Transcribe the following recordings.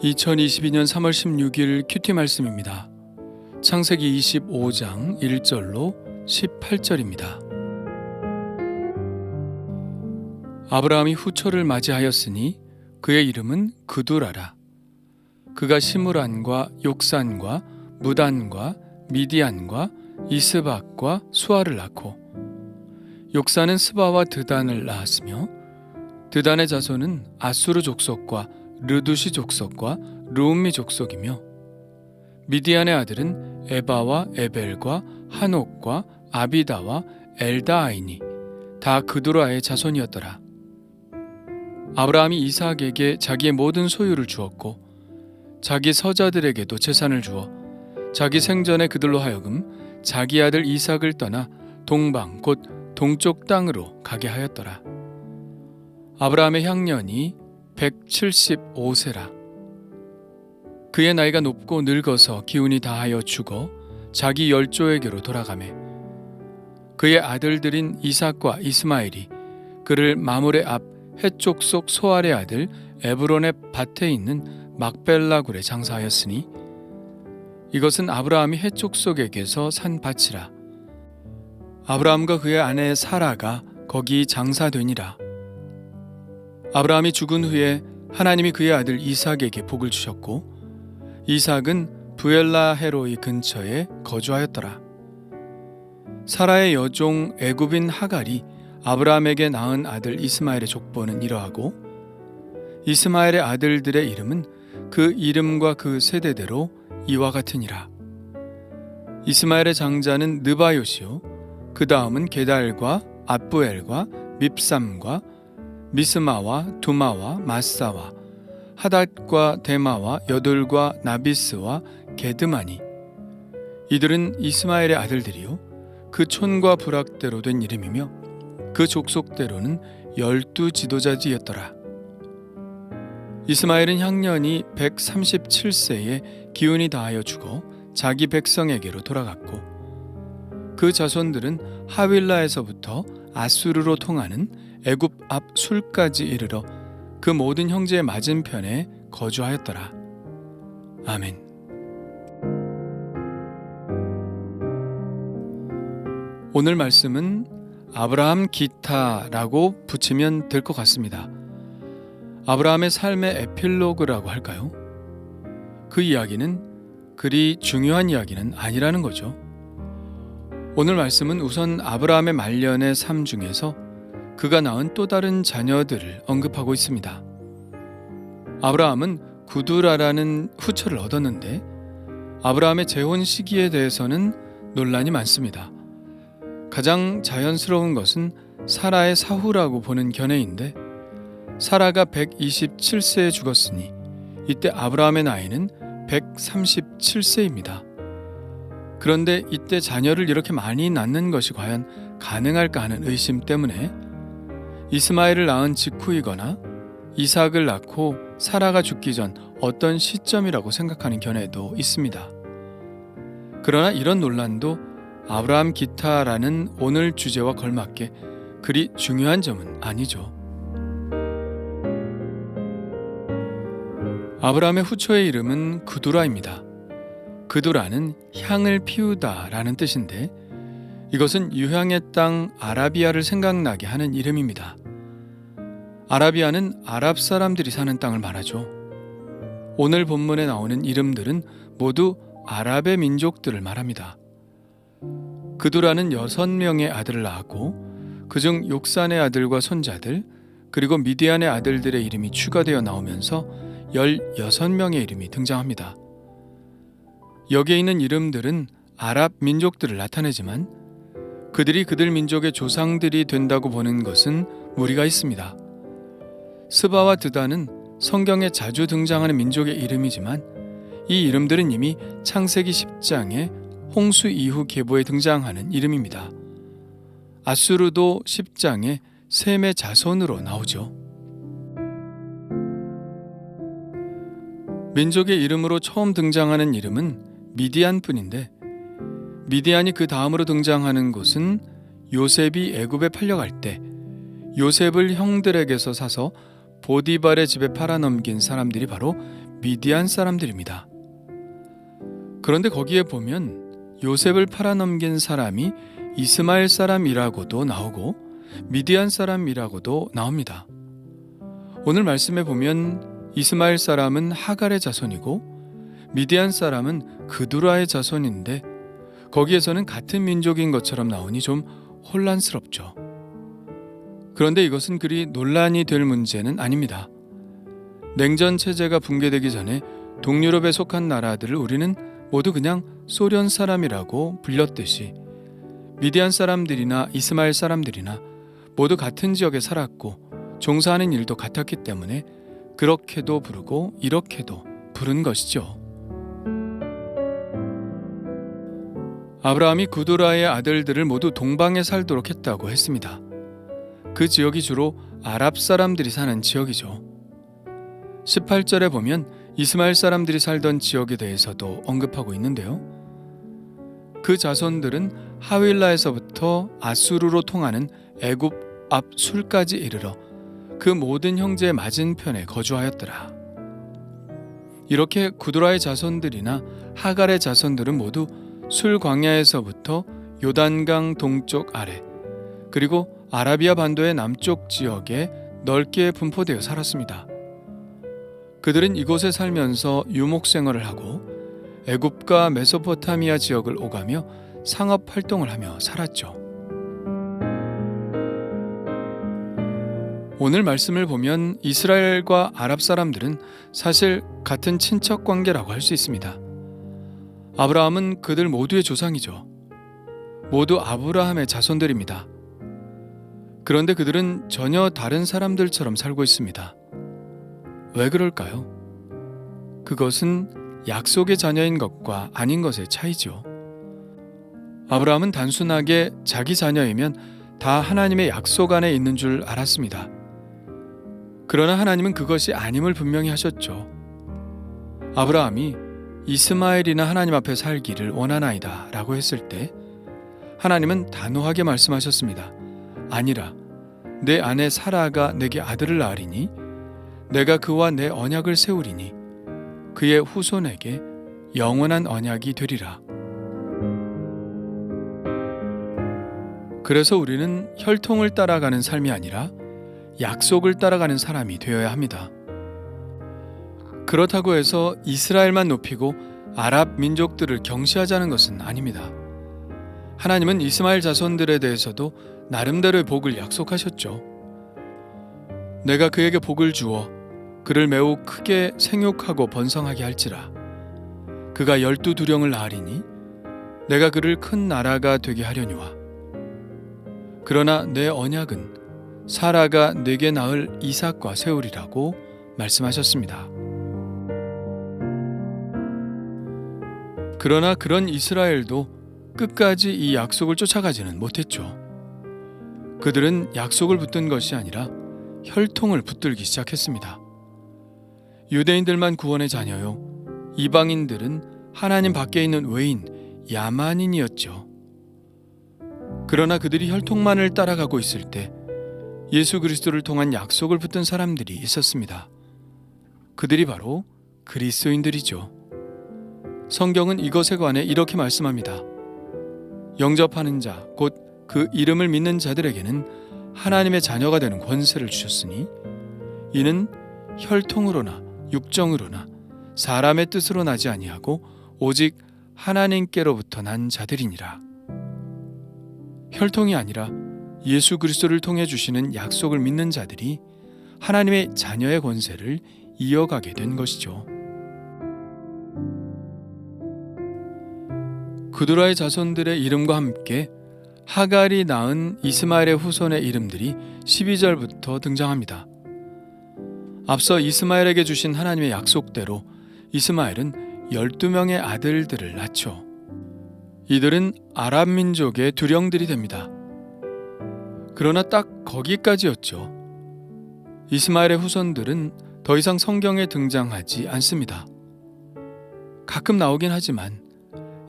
2022년 3월 16일 큐티 말씀입니다. 창세기 25장 1절로 18절입니다. 아브라함이 후처를 맞이하였으니 그의 이름은 그두라라. 그가 시므란과 욕산과 무단과 미디안과 이스박과 수아를 낳고, 욕산은 스바와 드단을 낳았으며 드단의 자손은 아수르 족속과 르두시 족속과 르움미 족속이며, 미디안의 아들은 에바와 에벨과 한옥과 아비다와 엘다아이니 다 그두라의 자손이었더라. 아브라함이 이삭에게 자기의 모든 소유를 주었고 자기 서자들에게도 재산을 주어 자기 생전에 그들로 하여금 자기 아들 이삭을 떠나 동방 곧 동쪽 땅으로 가게 하였더라. 아브라함의 향년이 175세라. 그의 나이가 높고 늙어서 기운이 다하여 죽어 자기 열조에게로 돌아가매, 그의 아들들인 이삭과 이스마엘이 그를 마므레 앞 헷족속 소알의 아들 에브론의 밭에 있는 막벨라 굴에 장사하였으니, 이것은 아브라함이 헷족속에게서 산 밭이라. 아브라함과 그의 아내 사라가 거기 장사되니라. 아브라함이 죽은 후에 하나님이 그의 아들 이삭에게 복을 주셨고, 이삭은 부엘라 헤로이 근처에 거주하였더라. 사라의 여종 애굽인 하갈이 아브라함에게 낳은 아들 이스마엘의 족보는 이러하고, 이스마엘의 아들들의 이름은 그 이름과 그 세대대로 이와 같으니라. 이스마엘의 장자는 느바요시요, 그 다음은 게달과 앗부엘과 밉삼과 미스마와 두마와 마사와 하닷과 데마와 여돌과 나비스와 게드마니. 이들은 이스마엘의 아들들이요 그 촌과 부락대로 된 이름이며 그 족속대로는 12지도자지였더라. 이스마엘은 향년이 137세에 기운이 다하여 죽어 자기 백성에게로 돌아갔고, 그 자손들은 하윌라에서부터 아수르로 통하는 애굽 앞 술까지 이르러 그 모든 형제의 맞은편에 거주하였더라. 아멘. 오늘 말씀은 아브라함 기타라고 붙이면 될 것 같습니다. 아브라함의 삶의 에필로그라고 할까요? 그 이야기는 그리 중요한 이야기는 아니라는 거죠. 오늘 말씀은 우선 아브라함의 말년의 삶 중에서 그가 낳은 또 다른 자녀들을 언급하고 있습니다. 아브라함은 구두라라는 후처를 얻었는데, 아브라함의 재혼 시기에 대해서는 논란이 많습니다. 가장 자연스러운 것은 사라의 사후라고 보는 견해인데, 사라가 127세에 죽었으니 이때 아브라함의 나이는 137세입니다. 그런데 이때 자녀를 이렇게 많이 낳는 것이 과연 가능할까 하는 의심 때문에 이스마엘을 낳은 직후이거나 이삭을 낳고 사라가 죽기 전 어떤 시점이라고 생각하는 견해도 있습니다. 그러나 이런 논란도 아브라함 기타라는 오늘 주제와 걸맞게 그리 중요한 점은 아니죠. 아브라함의 후처의 이름은 그두라입니다. 그두라는 향을 피우다 라는 뜻인데, 이것은 유향의 땅 아라비아를 생각나게 하는 이름입니다. 아라비아는 아랍 사람들이 사는 땅을 말하죠. 오늘 본문에 나오는 이름들은 모두 아랍의 민족들을 말합니다. 그두라는 6명의 아들을 낳았고, 그중 욕산의 아들과 손자들, 그리고 미디안의 아들들의 이름이 추가되어 나오면서 16명의 이름이 등장합니다. 여기에 있는 이름들은 아랍 민족들을 나타내지만 그들이 그들 민족의 조상들이 된다고 보는 것은 무리가 있습니다. 스바와 드단은 성경에 자주 등장하는 민족의 이름이지만 이 이름들은 이미 창세기 10장에 홍수 이후 계보에 등장하는 이름입니다. 아수르도 10장에 셈의 자손으로 나오죠. 민족의 이름으로 처음 등장하는 이름은 미디안뿐인데, 미디안이 그 다음으로 등장하는 곳은 요셉이 애굽에 팔려갈 때 요셉을 형들에게서 사서 보디발의 집에 팔아넘긴 사람들이 바로 미디안 사람들입니다. 그런데 거기에 보면 요셉을 팔아넘긴 사람이 이스마엘 사람이라고도 나오고 미디안 사람이라고도 나옵니다. 오늘 말씀에 보면 이스마엘 사람은 하갈의 자손이고 미디안 사람은 그두라의 자손인데 거기에서는 같은 민족인 것처럼 나오니 좀 혼란스럽죠. 그런데 이것은 그리 논란이 될 문제는 아닙니다. 냉전 체제가 붕괴되기 전에 동유럽에 속한 나라들을 우리는 모두 그냥 소련 사람이라고 불렸듯이 미디안 사람들이나 이스마엘 사람들이나 모두 같은 지역에 살았고 종사하는 일도 같았기 때문에 그렇게도 부르고 이렇게도 부른 것이죠. 아브라함이 구두라의 아들들을 모두 동방에 살도록 했다고 했습니다. 그 지역이 주로 아랍 사람들이 사는 지역이죠. 18절에 보면 이스마엘 사람들이 살던 지역에 대해서도 언급하고 있는데요. 그 자손들은 하윌라에서부터 아수르로 통하는 애굽 앞 술까지 이르러 그 모든 형제의 맞은편에 거주하였더라. 이렇게 구두라의 자손들이나 하갈의 자손들은 모두 술 광야에서부터 요단강 동쪽 아래 그리고 아라비아 반도의 남쪽 지역에 넓게 분포되어 살았습니다. 그들은 이곳에 살면서 유목 생활을 하고 애굽과 메소포타미아 지역을 오가며 상업 활동을 하며 살았죠. 오늘 말씀을 보면 이스라엘과 아랍 사람들은 사실 같은 친척 관계라고 할 수 있습니다. 아브라함은 그들 모두의 조상이죠. 모두 아브라함의 자손들입니다. 그런데 그들은 전혀 다른 사람들처럼 살고 있습니다. 왜 그럴까요? 그것은 약속의 자녀인 것과 아닌 것의 차이죠. 아브라함은 단순하게 자기 자녀이면 다 하나님의 약속 안에 있는 줄 알았습니다. 그러나 하나님은 그것이 아님을 분명히 하셨죠. 아브라함이 이스마엘이나 하나님 앞에 살기를 원하나이다 라고 했을 때 하나님은 단호하게 말씀하셨습니다. 아니라 내 아내 사라가 내게 아들을 낳으리니 내가 그와 내 언약을 세우리니 그의 후손에게 영원한 언약이 되리라. 그래서 우리는 혈통을 따라가는 삶이 아니라 약속을 따라가는 사람이 되어야 합니다. 그렇다고 해서 이스라엘만 높이고 아랍 민족들을 경시하자는 것은 아닙니다. 하나님은 이스마엘 자손들에 대해서도 나름대로의 복을 약속하셨죠. 내가 그에게 복을 주어 그를 매우 크게 생육하고 번성하게 할지라. 그가 12두령을 낳으리니 내가 그를 큰 나라가 되게 하려니와. 그러나 내 언약은 사라가 내게 낳을 이삭과 세우리라고 말씀하셨습니다. 그러나 그런 이스라엘도 끝까지 이 약속을 쫓아가지는 못했죠. 그들은 약속을 붙든 것이 아니라 혈통을 붙들기 시작했습니다. 유대인들만 구원의 자녀요, 이방인들은 하나님 밖에 있는 외인, 야만인이었죠. 그러나 그들이 혈통만을 따라가고 있을 때 예수 그리스도를 통한 약속을 붙든 사람들이 있었습니다. 그들이 바로 그리스도인들이죠. 성경은 이것에 관해 이렇게 말씀합니다. 영접하는 자, 곧 그 이름을 믿는 자들에게는 하나님의 자녀가 되는 권세를 주셨으니 이는 혈통으로나 육정으로나 사람의 뜻으로 나지 아니하고 오직 하나님께로부터 난 자들이니라. 혈통이 아니라 예수 그리스도를 통해 주시는 약속을 믿는 자들이 하나님의 자녀의 권세를 이어가게 된 것이죠. 그두라의 자손들의 이름과 함께 하갈이 낳은 이스마엘의 후손의 이름들이 12절부터 등장합니다. 앞서 이스마엘에게 주신 하나님의 약속대로 이스마엘은 12명의 아들들을 낳죠. 이들은 아랍 민족의 두령들이 됩니다. 그러나 딱 거기까지였죠. 이스마엘의 후손들은 더 이상 성경에 등장하지 않습니다. 가끔 나오긴 하지만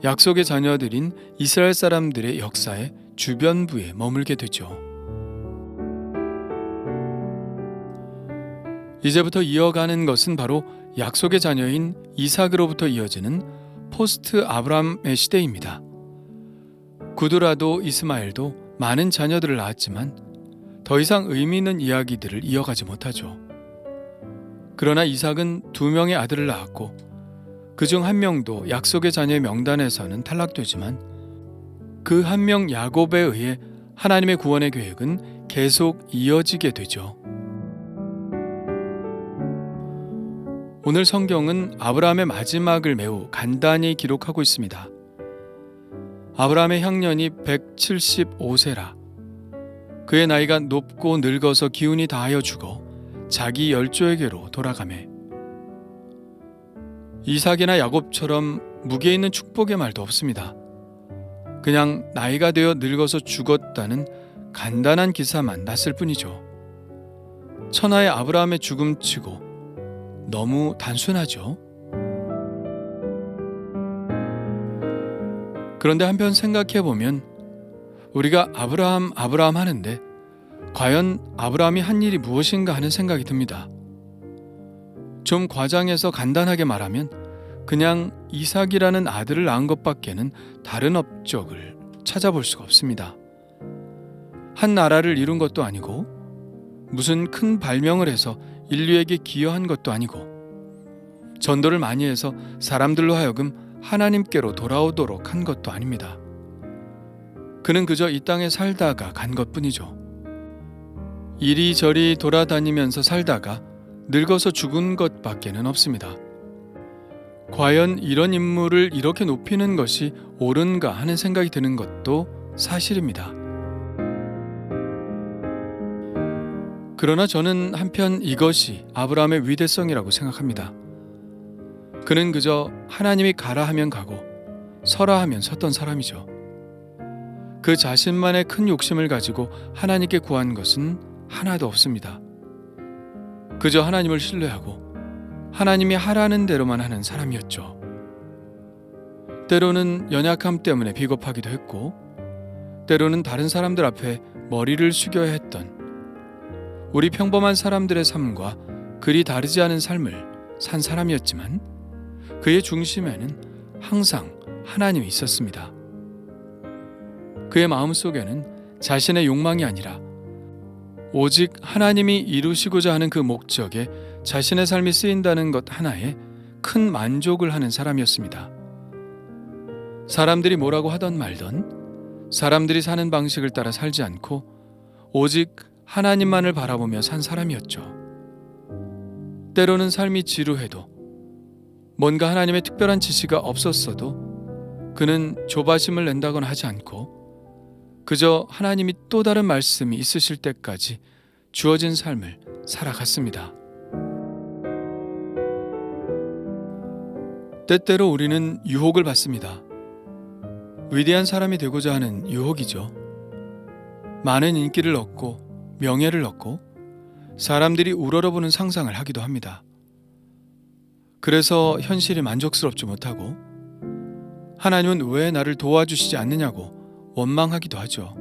약속의 자녀들인 이스라엘 사람들의 역사의 주변부에 머물게 되죠. 이제부터 이어가는 것은 바로 약속의 자녀인 이삭으로부터 이어지는 포스트 아브라함의 시대입니다. 구두라도 이스마엘도 많은 자녀들을 낳았지만 더 이상 의미 있는 이야기들을 이어가지 못하죠. 그러나 이삭은 2명의 아들을 낳았고 그중 1명도 약속의 자녀의 명단에서는 탈락되지만 그 1명 야곱에 의해 하나님의 구원의 계획은 계속 이어지게 되죠. 오늘 성경은 아브라함의 마지막을 매우 간단히 기록하고 있습니다. 아브라함의 향년이 175세라 그의 나이가 높고 늙어서 기운이 다하여 죽어 자기 열조에게로 돌아가매 이삭이나 야곱처럼 무게 있는 축복의 말도 없습니다. 그냥 나이가 되어 늙어서 죽었다는 간단한 기사만 났을 뿐이죠. 천하의 아브라함의 죽음치고 너무 단순하죠. 그런데 한편 생각해보면 우리가 아브라함 하는데 과연 아브라함이 한 일이 무엇인가 하는 생각이 듭니다. 좀 과장해서 간단하게 말하면 그냥 이삭이라는 아들을 낳은 것밖에는 다른 업적을 찾아볼 수가 없습니다. 한 나라를 이룬 것도 아니고 무슨 큰 발명을 해서 인류에게 기여한 것도 아니고 전도를 많이 해서 사람들로 하여금 하나님께로 돌아오도록 한 것도 아닙니다. 그는 그저 이 땅에 살다가 간 것뿐이죠. 이리저리 돌아다니면서 살다가 늙어서 죽은 것밖에는 없습니다. 과연 이런 인물을 이렇게 높이는 것이 옳은가 하는 생각이 드는 것도 사실입니다. 그러나 저는 한편 이것이 아브라함의 위대성이라고 생각합니다. 그는 그저 하나님이 가라 하면 가고 서라 하면 섰던 사람이죠. 그 자신만의 큰 욕심을 가지고 하나님께 구한 것은 하나도 없습니다. 그저 하나님을 신뢰하고 하나님이 하라는 대로만 하는 사람이었죠. 때로는 연약함 때문에 비겁하기도 했고 때로는 다른 사람들 앞에 머리를 숙여야 했던 우리 평범한 사람들의 삶과 그리 다르지 않은 삶을 산 사람이었지만 그의 중심에는 항상 하나님이 있었습니다. 그의 마음속에는 자신의 욕망이 아니라 오직 하나님이 이루시고자 하는 그 목적에 자신의 삶이 쓰인다는 것 하나에 큰 만족을 하는 사람이었습니다. 사람들이 뭐라고 하던 말던 사람들이 사는 방식을 따라 살지 않고 오직 하나님만을 바라보며 산 사람이었죠. 때로는 삶이 지루해도 뭔가 하나님의 특별한 지시가 없었어도 그는 조바심을 낸다거나 하지 않고 그저 하나님이 또 다른 말씀이 있으실 때까지 주어진 삶을 살아갔습니다. 때때로 우리는 유혹을 받습니다. 위대한 사람이 되고자 하는 유혹이죠. 많은 인기를 얻고 명예를 얻고 사람들이 우러러보는 상상을 하기도 합니다. 그래서 현실이 만족스럽지 못하고 하나님은 왜 나를 도와주시지 않느냐고 원망하기도 하죠.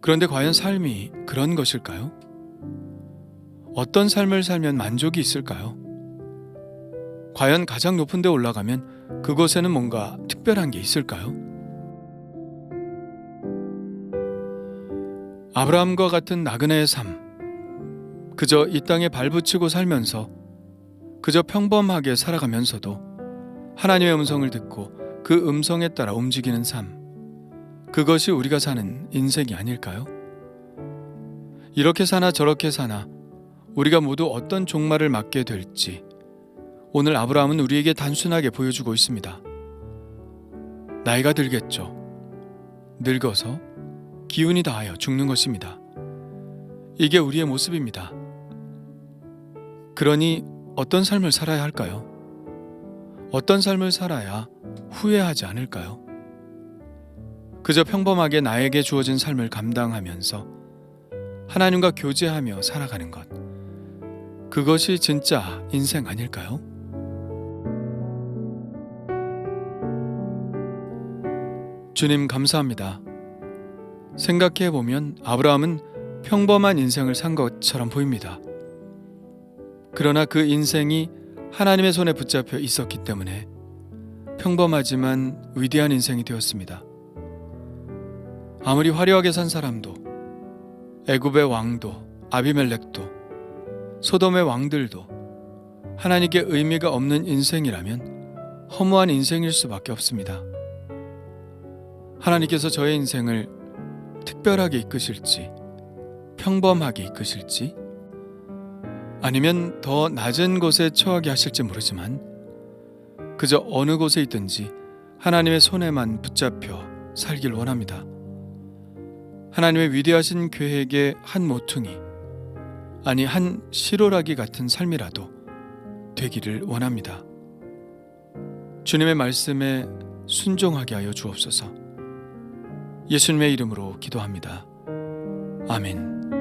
그런데 과연 삶이 그런 것일까요? 어떤 삶을 살면 만족이 있을까요? 과연 가장 높은 데 올라가면 그곳에는 뭔가 특별한 게 있을까요? 아브라함과 같은 나그네의 삶, 그저 이 땅에 발붙이고 살면서 그저 평범하게 살아가면서도 하나님의 음성을 듣고 그 음성에 따라 움직이는 삶, 그것이 우리가 사는 인생이 아닐까요? 이렇게 사나 저렇게 사나 우리가 모두 어떤 종말을 맞게 될지 오늘 아브라함은 우리에게 단순하게 보여주고 있습니다. 나이가 들겠죠. 늙어서 기운이 다하여 죽는 것입니다. 이게 우리의 모습입니다. 그러니 어떤 삶을 살아야 할까요? 어떤 삶을 살아야 후회하지 않을까요? 그저 평범하게 나에게 주어진 삶을 감당하면서 하나님과 교제하며 살아가는 것, 그것이 진짜 인생 아닐까요? 주님 감사합니다. 생각해보면 아브라함은 평범한 인생을 산 것처럼 보입니다. 그러나 그 인생이 하나님의 손에 붙잡혀 있었기 때문에 평범하지만 위대한 인생이 되었습니다. 아무리 화려하게 산 사람도, 애굽의 왕도, 아비멜렉도, 소돔의 왕들도 하나님께 의미가 없는 인생이라면 허무한 인생일 수밖에 없습니다. 하나님께서 저의 인생을 특별하게 이끄실지, 평범하게 이끄실지, 아니면 더 낮은 곳에 처하게 하실지 모르지만 그저 어느 곳에 있든지 하나님의 손에만 붙잡혀 살길 원합니다. 하나님의 위대하신 계획의 한 모퉁이, 아니 한 실오라기 같은 삶이라도 되기를 원합니다. 주님의 말씀에 순종하게 하여 주옵소서. 예수님의 이름으로 기도합니다. 아멘.